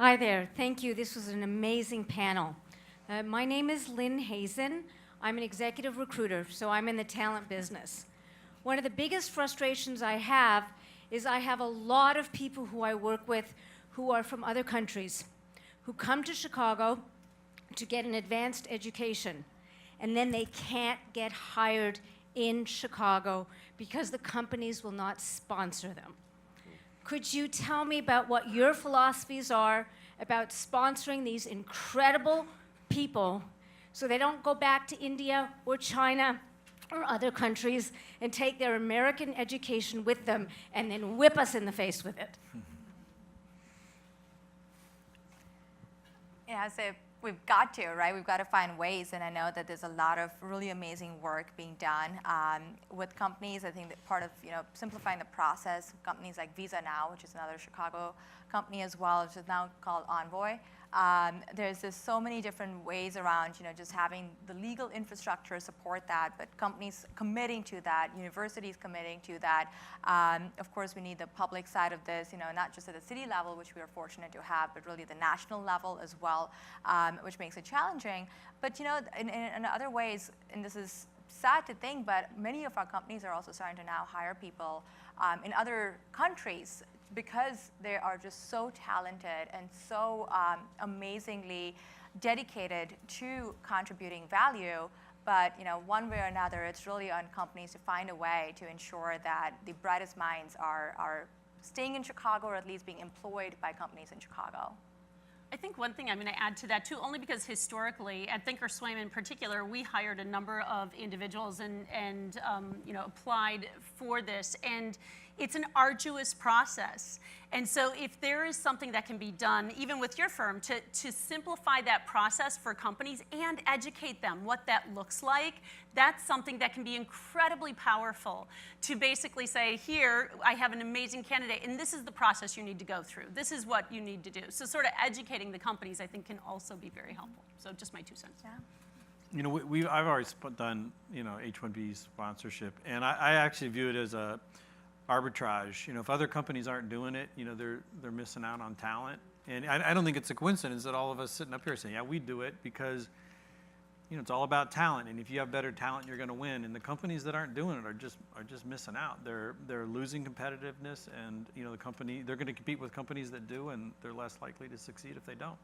Hi there. Thank you. This was an amazing panel. My name is Lynn Hazen. I'm an executive recruiter, so I'm in the talent business. One of the biggest frustrations I have is I have a lot of people who I work with who are from other countries, who come to Chicago to get an advanced education, and then they can't get hired in Chicago because the companies will not sponsor them. Could you tell me about what your philosophies are about sponsoring these incredible people so they don't go back to India or China or other countries and take their American education with them and then whip us in the face with it? Yeah, so we've got to, right? We've got to find ways, and I know that there's a lot of really amazing work being done with companies. I think that part of simplifying the process, companies like Visa Now, which is another Chicago company as well, which is now called Envoy. There's just so many different ways around, just having the legal infrastructure support that, but companies committing to that, universities committing to that. Of course, we need the public side of this, not just at the city level, which we are fortunate to have, but really the national level as well, which makes it challenging. But in other ways, and this is sad to think, but many of our companies are also starting to now hire people in other countries, because they are just so talented and so amazingly dedicated to contributing value. But one way or another, it's really on companies to find a way to ensure that the brightest minds are staying in Chicago, or at least being employed by companies in Chicago. I think one thing I'm going to add to that too, only because historically at Thinkorswim in particular, we hired a number of individuals and applied for this, and it's an arduous process. And so if there is something that can be done, even with your firm, to simplify that process for companies and educate them what that looks like, that's something that can be incredibly powerful, to basically say, here, I have an amazing candidate, and this is the process you need to go through. This is what you need to do. So sort of educating the companies, I think, can also be very helpful. So just my 2 cents. Yeah. I've always done, H-1B sponsorship, and I actually view it as a arbitrage. If other companies aren't doing it, they're missing out on talent. And I don't think it's a coincidence that all of us sitting up here saying, yeah, we do it because, it's all about talent. And if you have better talent, you're going to win. And the companies that aren't doing it are just missing out. They're losing competitiveness, and they're going to compete with companies that do, and they're less likely to succeed if they don't.